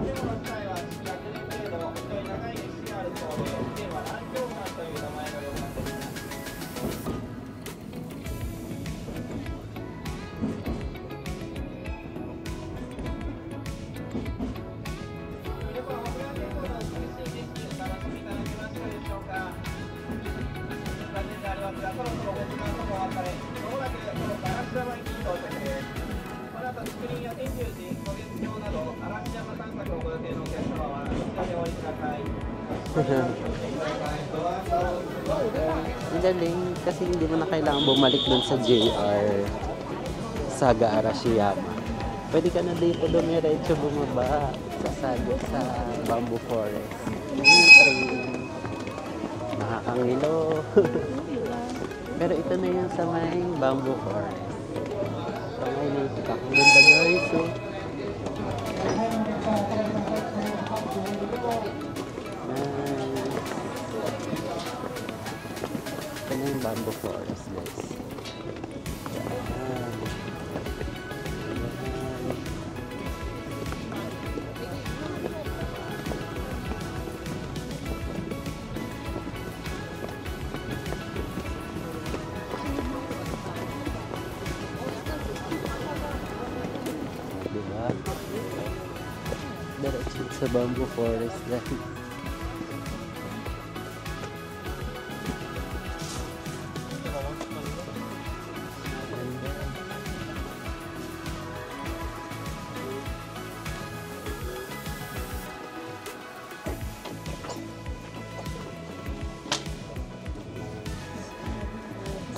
物自体は100年程度、非常に長い歴史があるそうで、以前は南京館という名前の旅館でした。皆様、北海道の美しい景色、お楽しみいただけましたでしょうか。残念でありますが、そろそろお時間ともお別れ、まもなくこの嵐山駅に到着です。この後、竹林や天龍寺、渡月橋など、嵐山散策をご予定のお客様は、こちらでお降りください。Ang galing kasi hindi mo na kailangan bumalik dun sa JR Saga Arashiyama. Pwede ka na dito dumiretso bumaba sa Saga sa Bamboo Forest. Yung train. Nakakangilo. Pero ito na yung sa may Bamboo Forest. So ngayon nakikita ko ganda guys. So, ito na yung Bamboo Forest guys. Diba? Diretso sa Bamboo Forest guys.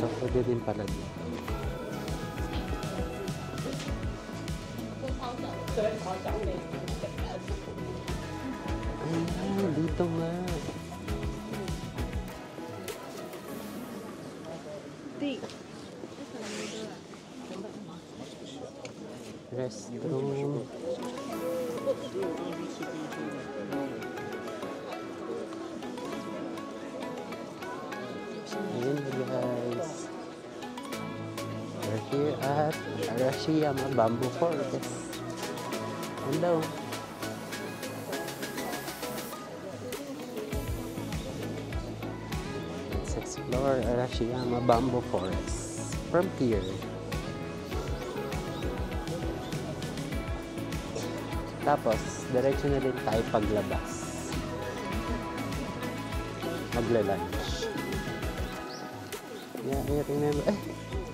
So, pwede din pala dito. Ayan, dito nga. Restroom. Ayan guys. We're here at Arashiyama Bamboo Forest. Hello. Let's explore Arashiyama Bamboo Forest from here. Tapos, diretso na din tayo paglabas. Magla-lunch. Yeah, I remember.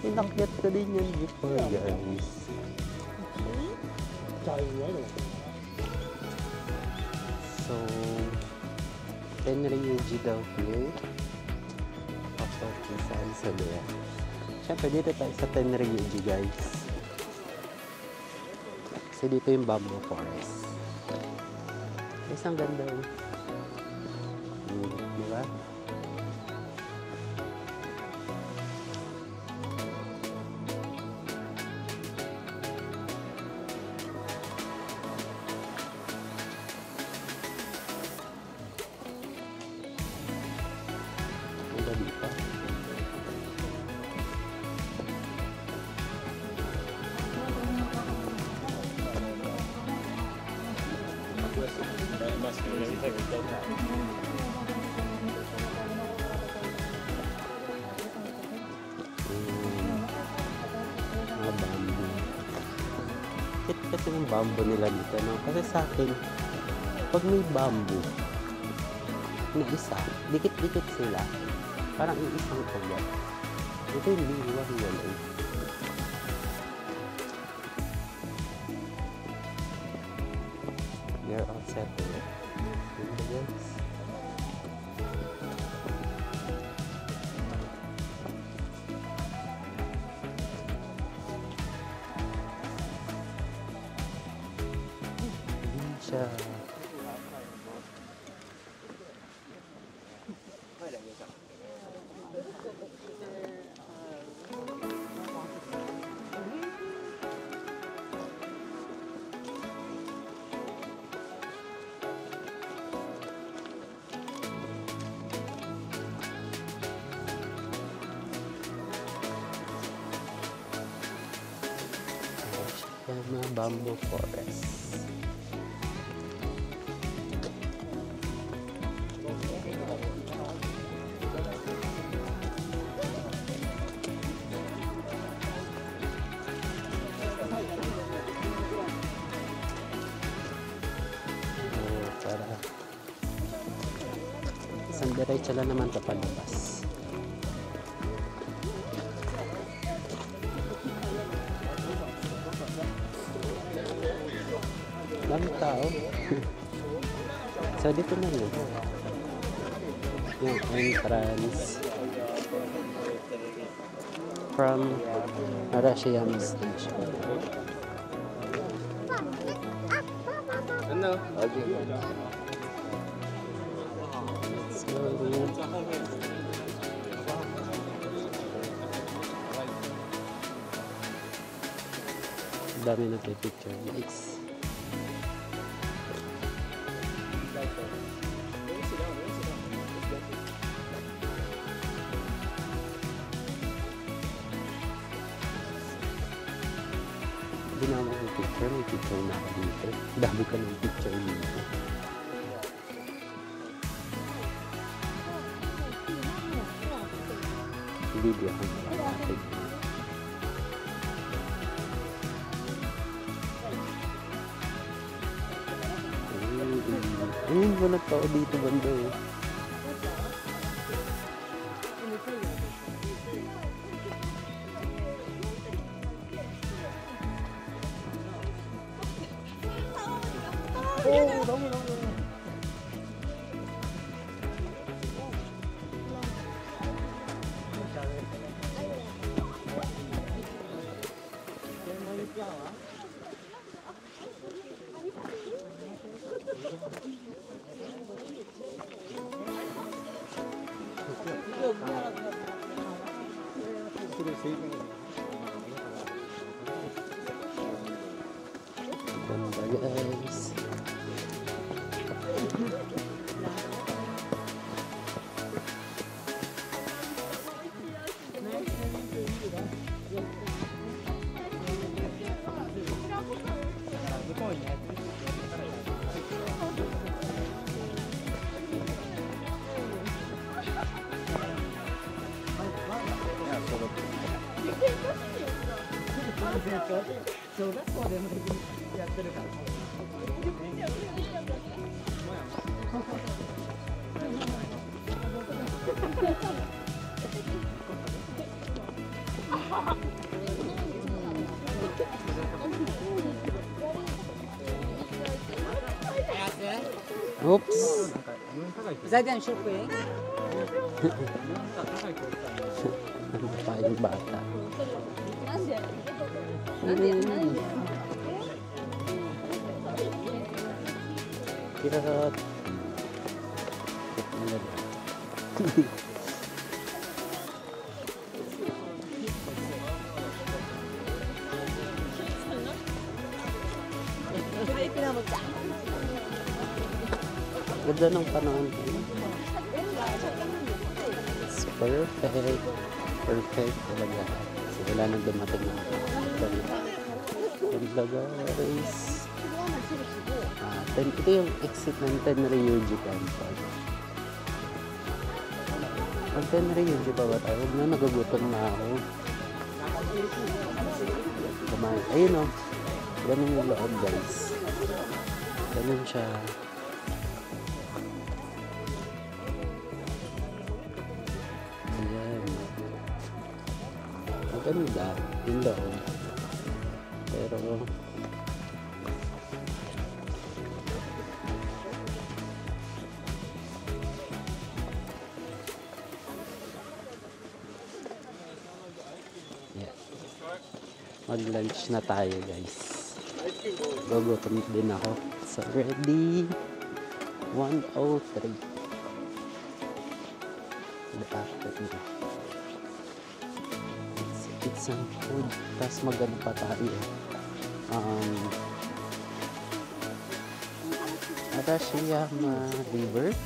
Inakyat ko din yun before, guys. So, Tenryuji daw here. Tapos, saan sa there. Siyempre, dito tayo sa Tenryuji, guys. Kasi dito yung Bamboo Forest. Isang ganda yun. Diba? Ganda dito. Mga bamboo. Kit kasi yung bamboo nila dito, no? Kasi sa akin, pag may bamboo na isa, dikit-dikit sila, parang iisang kagat. Ito hindi iwan-iwan. They're all settled. Yes. Siya. Mga bamboo forest. Diretso lang naman ito palabas. Daming tao. So, dito na yun. Yung entrance from Arashiyama Station. Ano? Okay. Let's go. Dami na picture, guys. Hindi na ako mag-picture. May picture na ako dito. Dami ka ng picture dito. Video ko na lang natin. Ayun, walang tao dito banda eh. Ganda guys. Oops. Is that the shopping? Ano pa yung bata? Kirot. Ganda ng panahon. It's perfect. Perfect talaga. Kasi wala nang dumating na ganda guys. Ito yung exit ng Tenryuji Temple. Ang Tenryuji pa ba tayo? Huwag na, nagugutom na ako. Kumain. Ayun o. Ganun yung loob guys. Ganun siya. Ayan. Maganda yung loob. Pero mag-lunch na tayo guys. Gugutom din ako. So ready 1:03 the afternoon. Let's eat some food. Tapos magano pa tayo. Arashiyama River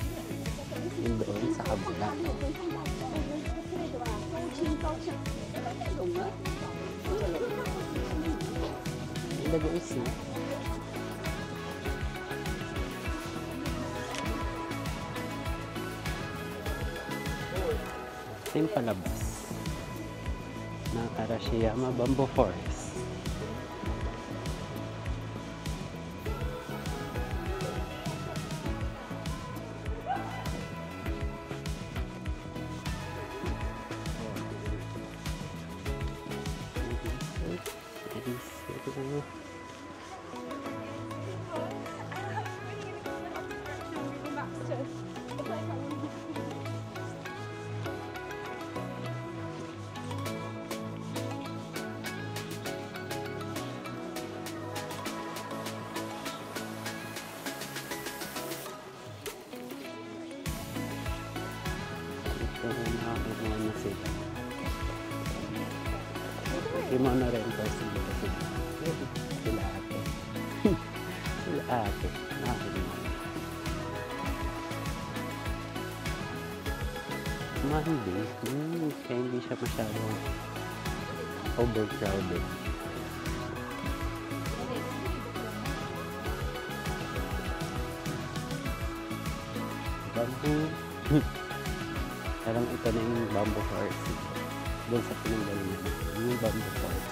yun doon sa kabila. Guys, ito yung palabas ng Arashiyama Bamboo Forest. So, nakakagawa na sila. Kimono rin kasi kasi sila ate. Sila ate. Nakakagawa. Monday, kaya hindi siya masyadong overcrowded. Bamboo. Parang ito na yung bamboo forest. Doon sa pinanggalingan. Yung bamboo forest.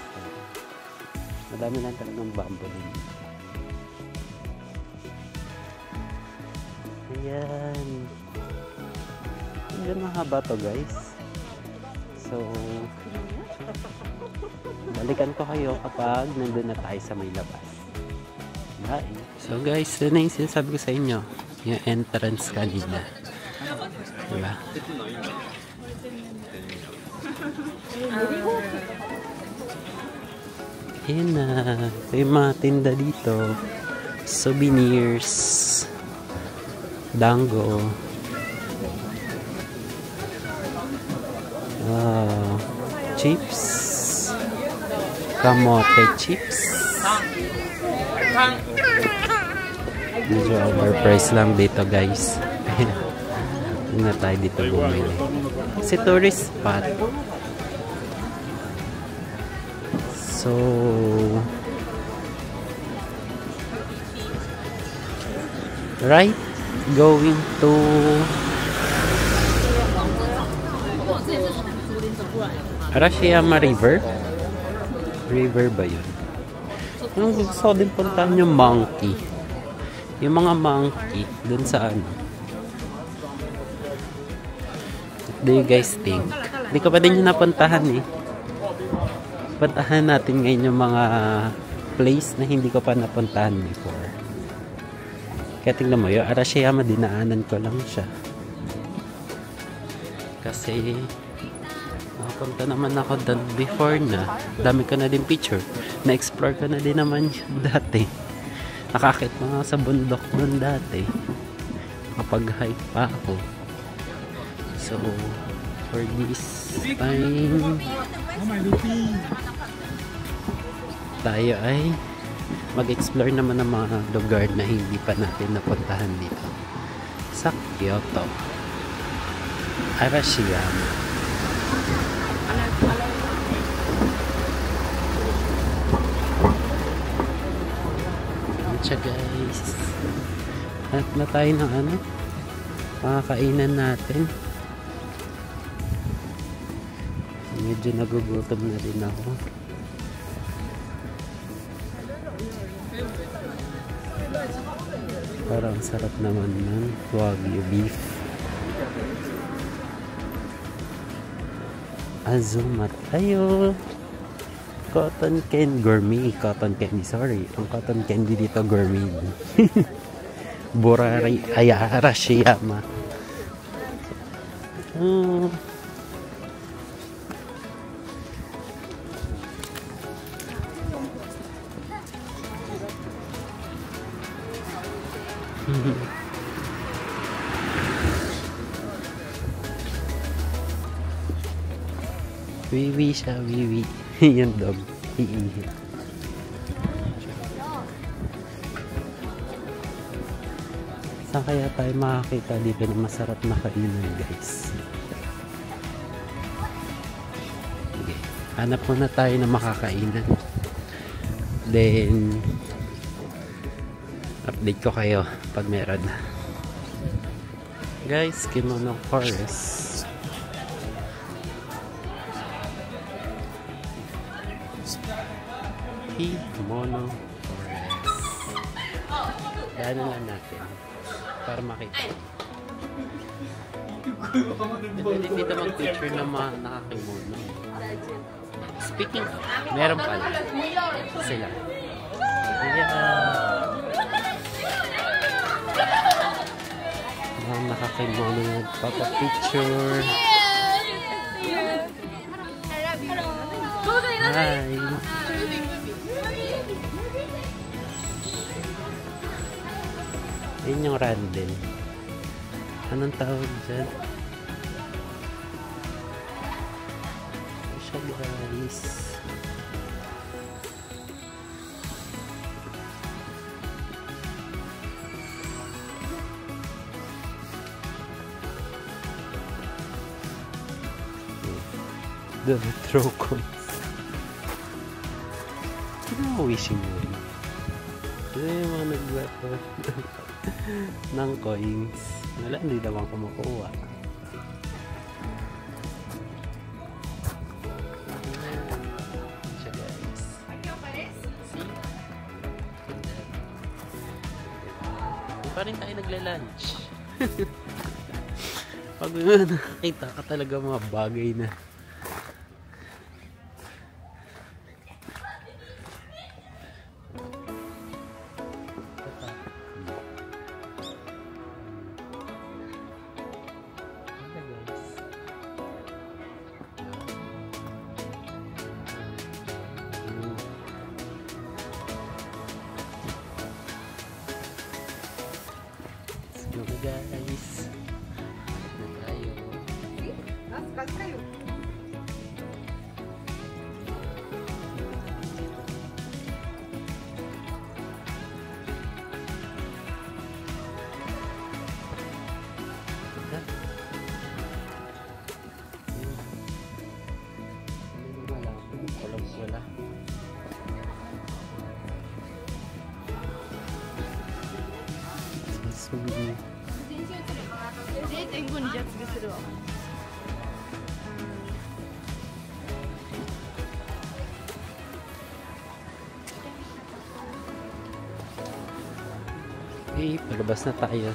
Madami lang talagang bamboo din. Ayan. Medyo mahaba to guys. So, balikan ko kayo kapag nandun na tayo sa may labas. Bye! So guys, yun na yung sinasabi ko sa inyo. Yung entrance kanina. Diba? Ayan na. Ito yung mga tinda dito. Souvenirs. Dango. Chips. Kamote chips. Medyo overpriced lang dito guys. Hindi na tayo dito bumili. Kasi tourist spot. So right, going to Arashiyama River. River ba yun? Yung gusto din puntahan yung monkey. Yung mga monkey dun sa ano. What do you guys think? Hindi ko pa din yung napuntahan eh. Puntahan natin ngayon yung mga place na hindi ko pa napuntahan before. Kaya tingnan mo, yung Arashiyama dinaanan ko lang siya. Kasi nakapunta naman ako doon before na. Dami ko na din picture. Na-explore ko na din naman yung dati. Nakakit mga sa bundok doon dati. Nakapag-hike pa ako. So, for this time, tayo ay mag-explore naman ng mga lugar na hindi pa natin napuntahan dito. Sa Kyoto. Arashiyama. Siya guys. Hanap na tayo ng ano, makakainan natin. Medyo nagugutom na din ako. Parang sarap naman ng Wagyu beef. Azuma tayo. Cotton candy gourmet. Cotton candy, sorry. Ang cotton candy dito gourmet. Burari Arashiyama. Wiwi siya, wiwi. Yung dog. Iihi. Saan kaya tayo makakita dito na masarap na kainan guys? Okay. Hanap muna tayo na makakainan. Then update ko kayo pag meron. Guys, Kimono Forest. Kimono Forest. Daanan lang natin para makita. Pwede dito mag-picture ng mga nakakimono. Speaking of, meron pala sila. Ayan. Mga nakakimono nagpapapicture. Hi! Yun yung random. Anong tawag dyan? siya guys. The retro coins. Ano ang wishing mo? Ito yung mga nagbato ng coins. Wala, hindi naman kumukuha. Siya guys. Hindi pa rin tayo nagla-lunch. Pag nakita ka talaga mga bagay na guys. Na tayo. Wala.0.5にじゃあ次するわ。Okay, palabas na tayo.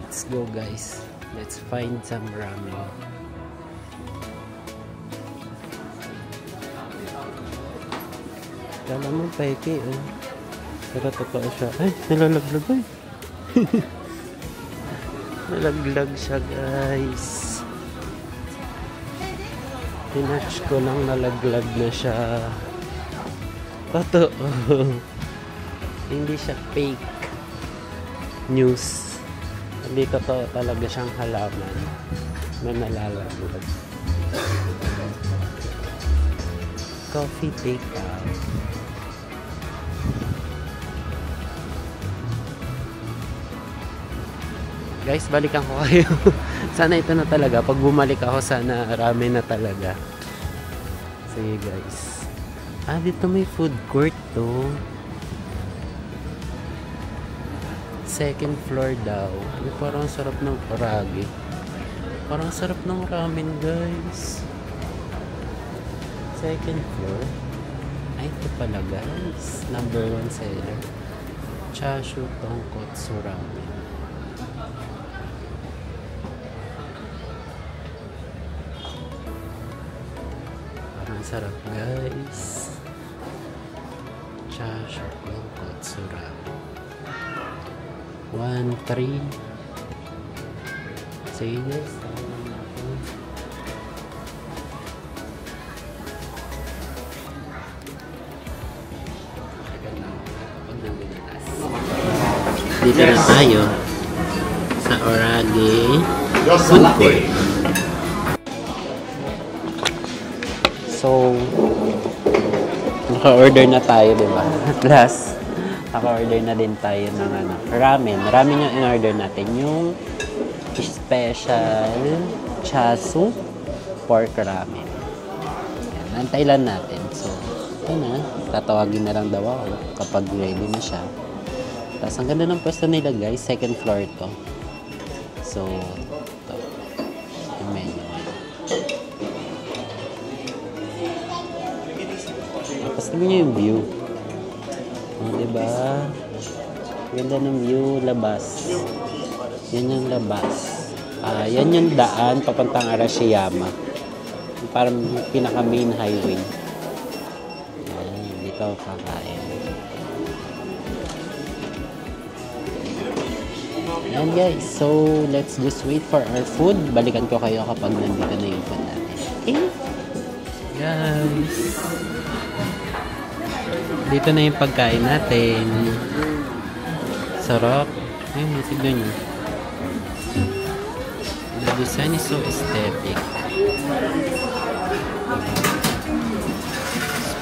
Let's go guys. Let's find some ramen. Kala mo peke oh. Pero totoo siya. Ay, nalalaglag ay. Nalaglag siya guys. Tinatch ko lang, nalaglag na siya. Totoo. Hindi siya fake news. Hindi totoo talaga siyang halaman na nalalaglag. Coffee take-out. Guys, balikan ko kayo. Sana ito na talaga. Pag bumalik ako, sana ramen na talaga. Sige guys. Ah, dito may food court to. Second floor daw. Ay, parang sarap ng orage. Parang sarap ng ramen guys. Second floor. Ay, ito pala guys. Number 1 seller. Chashu Tonkotsu Ramen. Parang sarap guys. Chashu Tonkotsu Ramen. 1-3. Sige guys. Dito na tayo sa Orage Food Court. So, naka-order na tayo, diba? At last, naka-order na din tayo ng ramen. Ramen yung in-order natin. Yung special chasu pork ramen. Yan, antay lang natin. So, yun na. Tatawagin na lang daw ako kapag ready na siya. Tapos, ang ganda ng pwesto nila guys. Second floor to. So, ito. Yung menu. Tapos, tignan nyo yung view. O, diba? Ganda ng view. Labas. Yan yung labas. Yan yung daan papuntang Arashiyama. Parang pinaka main highway. Yan. Dito ako kakain. Ayan guys, so let's just wait for our food. Balikan ko kayo kapag nandito na yung food natin. Okay? Guys, dito na yung pagkain natin. Sarap. Ayun, tignan nyo. The design is so aesthetic.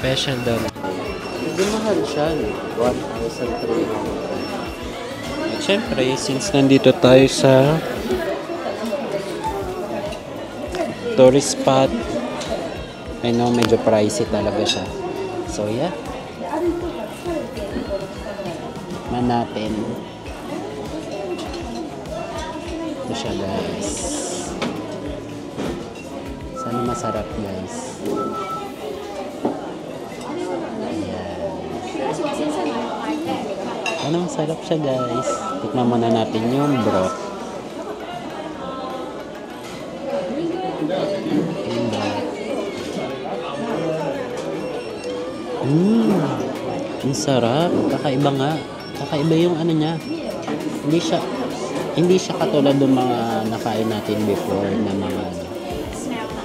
Special daw. Hindi mahal siya, no? 1,300. At syempre, since nandito tayo sa tourist spot, I know medyo pricey talaga siya. So yeah. Man natin. Ito siya, guys. Sana masarap, guys. Ano, masarap siya, guys. Tikman muna natin yung broth. Ang sarap. Kakaiba nga. Kakaiba yung ano niya. Hindi siya katulad ng mga nakain natin before na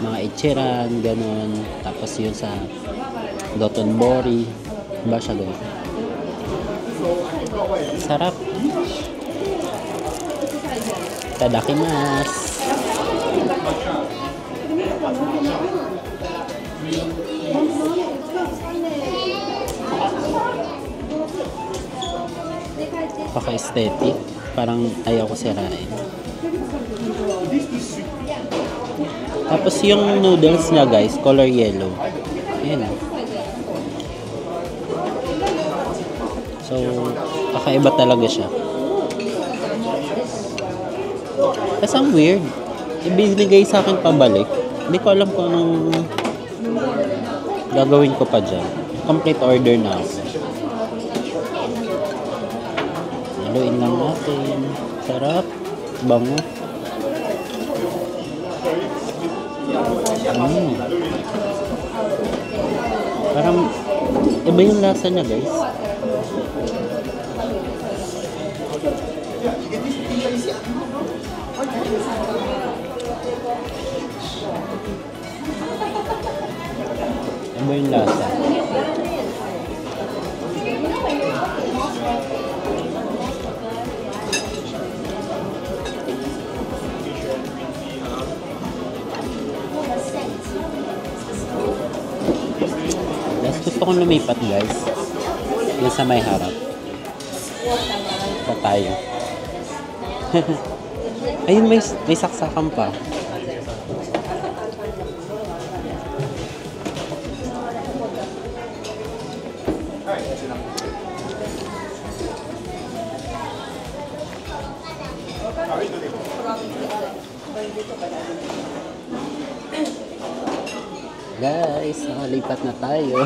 mga ichiran, ganun. Tapos yun sa dotonbori. Diba siya ganun? Sarap. Tadakimasu. Paka-aesthetic. Parang ayaw ko sirain. Tapos yung noodles niya, guys, color yellow. Ayan. So, kakaiba talaga siya. Kasi ang weird. Ibinigay sa akin pabalik. Hindi ko alam kung anong gagawin ko pa dyan. Complete order na ako. Haluin lang natin. Sarap. Bango. Parang iba yung lasa niya, guys. Iba yung lasa. Gusto kong lumipat, guys. Yan sa may harap. Pa tayo. Ayun, may saksakan pa. Guys, nakalipat na tayo.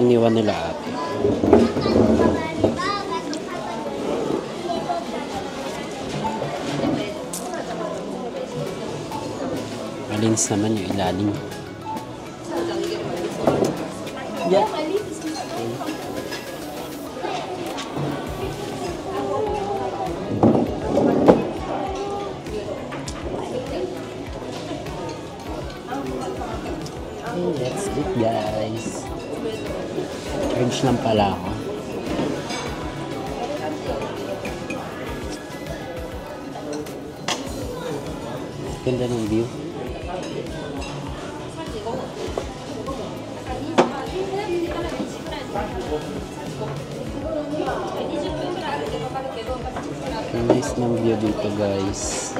Iniwan nila ate. Malinis naman yung ilalim. Yeah. That's it, guys. Urge lang pala ako. Ganda ng view. Nice ng view dito, guys.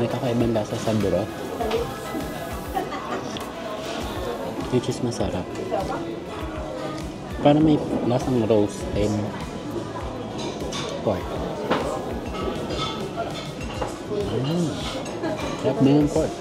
May kakaibang lasa sa broth. which is masarap. Para may lasang roasted pork. Sarap din yung pork.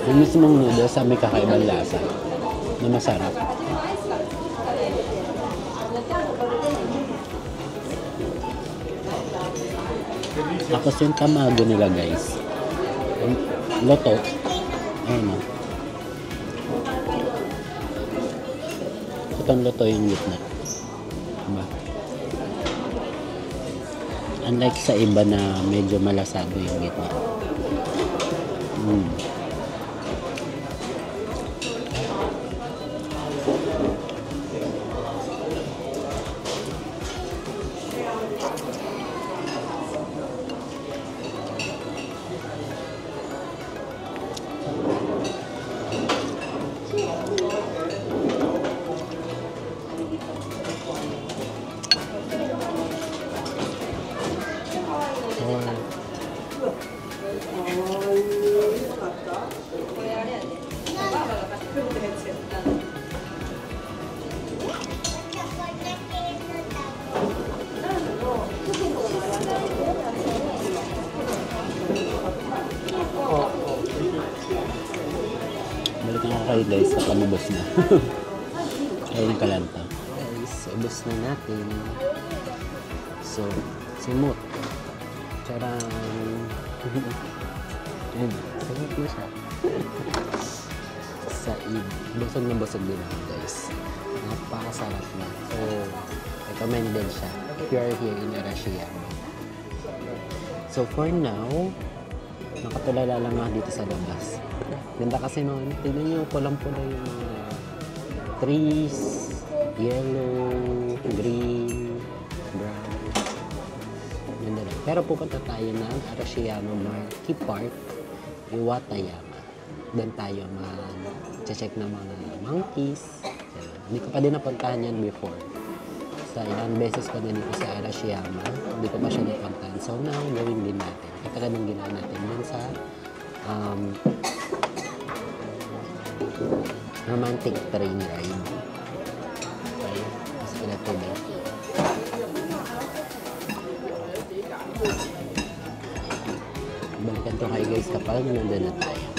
Yung mismong noodles sa may kakaibang lasa na masarap. Tapos yung tamago nila guys, yung loto, ayun o. Itong loto yung gitna. Diba? Unlike sa iba na medyo malasado yung gitna. Balikan ko kayo guys sa panubos na. Ayun yung kalanta. Guys, ubos na natin. So, simot. Charang. Ayun, simot na siya. Said. Busog na busog din ako guys. Napakasarap na. So, recommended siya. If you are here in Arashiyama. So, for now, nakatulala lang ako dito sa labas. Ganda kasi noon. Tignan nyo, pulang-pula yung mga trees, yellow, green, brown. Ganda lang. Pero pupunta tayo ng Arashiyama Monkey Park, Iwatayama. Doon tayo mag-check ng mga monkeys. Hindi ko pa din napuntahan yan before. Sa ilang beses ko na dito sa Arashiyama. Hindi ko pa siya napuntahan. So now, gawin din natin. Katulad ng ginawa natin dun sa romantic train ride. Okay, mas pala ito ba? Balikan to kayo guys kapag nandun na tayo.